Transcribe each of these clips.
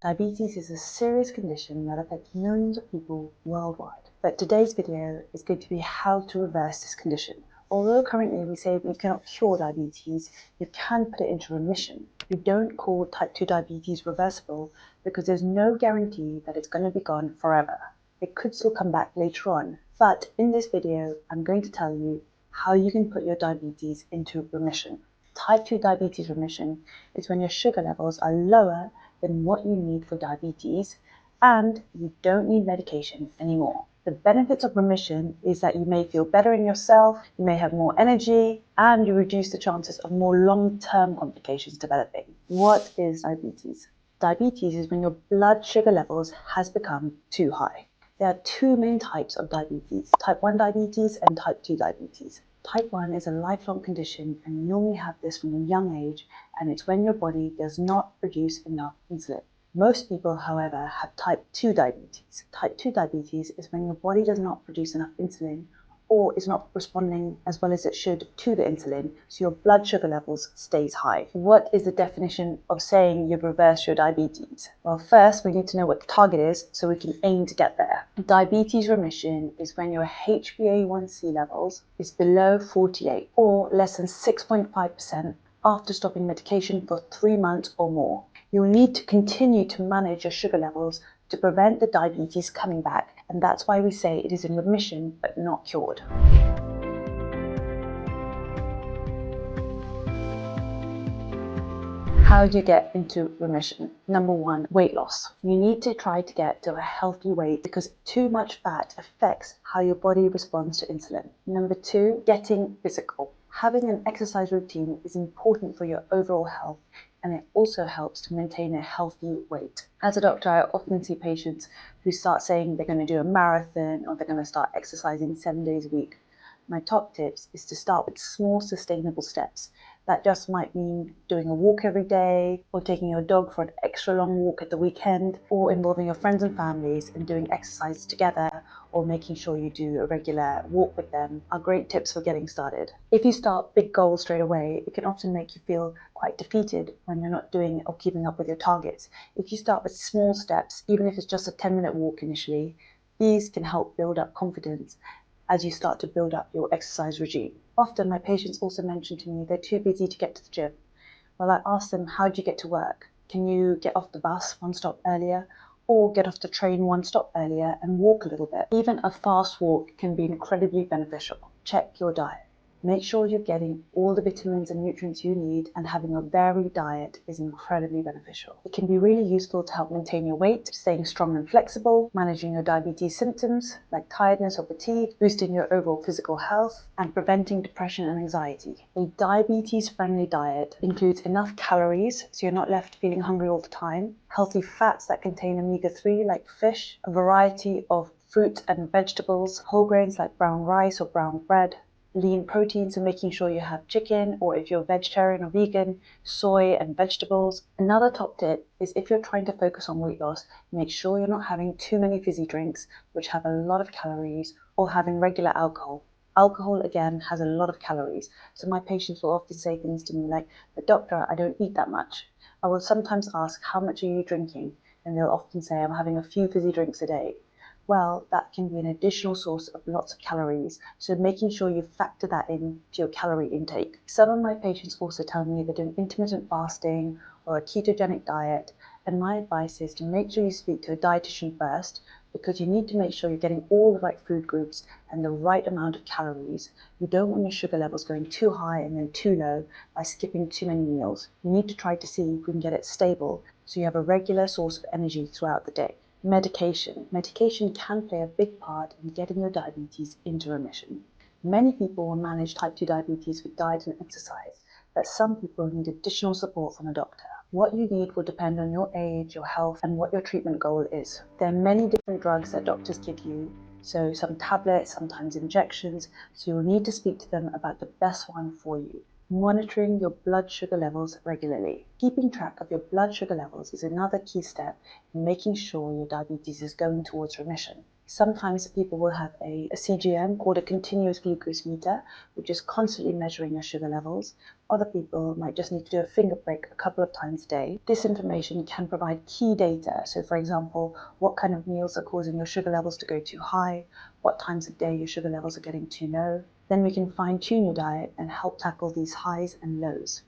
Diabetes is a serious condition that affects millions of people worldwide. But today's video is going to be how to reverse this condition. Although currently we say we cannot cure diabetes, you can put it into remission. We don't call type 2 diabetes reversible because there's no guarantee that it's going to be gone forever. It could still come back later on. But in this video, I'm going to tell you how you can put your diabetes into remission. Type 2 diabetes remission is when your sugar levels are lower than what you need for diabetes and you don't need medication anymore. The benefits of remission is that you may feel better in yourself, you may have more energy, and you reduce the chances of more long-term complications developing. What is diabetes? Diabetes is when your blood sugar levels has become too high. There are two main types of diabetes, type 1 diabetes and type 2 diabetes. Type 1 is a lifelong condition and you normally have this from a young age, and it's when your body does not produce enough insulin. Most people, however, have type 2 diabetes. Type 2 diabetes is when your body does not produce enough insulin or is not responding as well as it should to the insulin, so your blood sugar levels stays high. What is the definition of saying you've reversed your diabetes? Well, first we need to know what the target is so we can aim to get there. Diabetes remission is when your HbA1c levels is below 48 or less than 6.5% after stopping medication for 3 months or more. You'll need to continue to manage your sugar levels to prevent the diabetes coming back, and that's why we say it is in remission but not cured. How do you get into remission? Number one, weight loss. You need to try to get to a healthy weight because too much fat affects how your body responds to insulin. Number two, getting physical. Having an exercise routine is important for your overall health, and it also helps to maintain a healthy weight. As a doctor, I often see patients who start saying they're going to do a marathon or they're going to start exercising 7 days a week. My top tips is to start with small sustainable steps. That just might mean doing a walk every day, or taking your dog for an extra long walk at the weekend, or involving your friends and families and doing exercise together, or making sure you do a regular walk with them are great tips for getting started. If you start big goals straight away, it can often make you feel quite defeated when you're not doing or keeping up with your targets. If you start with small steps, even if it's just a 10-minute walk initially, these can help build up confidence as you start to build up your exercise regime. Often my patients also mention to me they're too busy to get to the gym. Well, I ask them, how do you get to work? Can you get off the bus one stop earlier, or get off the train one stop earlier and walk a little bit? Even a fast walk can be incredibly beneficial. Check your diet. Make sure you're getting all the vitamins and nutrients you need, and having a varied diet is incredibly beneficial. It can be really useful to help maintain your weight, staying strong and flexible, managing your diabetes symptoms like tiredness or fatigue, boosting your overall physical health, and preventing depression and anxiety. A diabetes-friendly diet includes enough calories so you're not left feeling hungry all the time, healthy fats that contain omega-3 like fish, a variety of fruit and vegetables, whole grains like brown rice or brown bread, lean proteins, and making sure you have chicken, or if you're vegetarian or vegan, soy and vegetables. Another top tip is if you're trying to focus on weight loss, make sure you're not having too many fizzy drinks which have a lot of calories, or having regular alcohol. Alcohol, again, has a lot of calories, so my patients will often say things to me like, "But doctor, I don't eat that much." I will sometimes ask, "How much are you drinking?" And they'll often say, "I'm having a few fizzy drinks a day." Well, that can be an additional source of lots of calories, so making sure you factor that into your calorie intake. Some of my patients also tell me they're doing intermittent fasting or a ketogenic diet, and my advice is to make sure you speak to a dietitian first, because you need to make sure you're getting all the right food groups and the right amount of calories. You don't want your sugar levels going too high and then too low by skipping too many meals. You need to try to see if we can get it stable so you have a regular source of energy throughout the day. Medication. Medication can play a big part in getting your diabetes into remission. Many people will manage type 2 diabetes with diet and exercise, but some people need additional support from a doctor. What you need will depend on your age, your health, and what your treatment goal is. There are many different drugs that doctors give you, so some tablets, sometimes injections, so you'll need to speak to them about the best one for you. Monitoring your blood sugar levels regularly. Keeping track of your blood sugar levels is another key step in making sure your diabetes is going towards remission. Sometimes people will have a CGM called a continuous glucose meter, which is constantly measuring your sugar levels, Other people might just need to do a finger prick a couple of times a day. This information can provide key data. So for example, what kind of meals are causing your sugar levels to go too high, what times of day your sugar levels are getting too low. Then we can fine tune your diet and help tackle these highs and lows.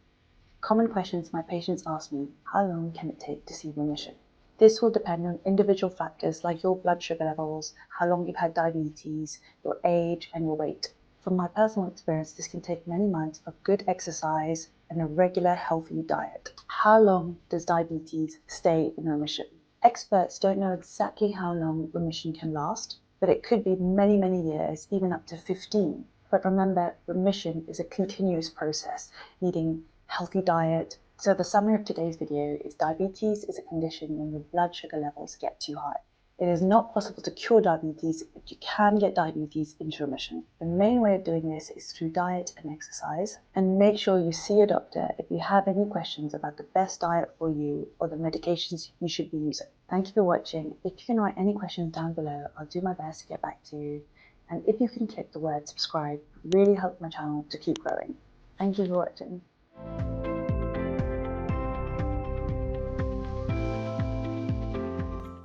Common questions my patients ask me: how long can it take to see remission? This will depend on individual factors like your blood sugar levels, how long you've had diabetes, your age, and your weight. From my personal experience, this can take many months of good exercise and a regular healthy diet. How long does diabetes stay in remission? Experts don't know exactly how long remission can last, but it could be many, many years, even up to 15. But remember, remission is a continuous process, needing healthy diet. So the summary of today's video is diabetes is a condition when your blood sugar levels get too high. It is not possible to cure diabetes, but you can get diabetes into remission. The main way of doing this is through diet and exercise. And make sure you see a doctor if you have any questions about the best diet for you or the medications you should be using. Thank you for watching. If you can write any questions down below, I'll do my best to get back to you. And if you can click the word subscribe, it really helps my channel to keep growing. Thank you for watching.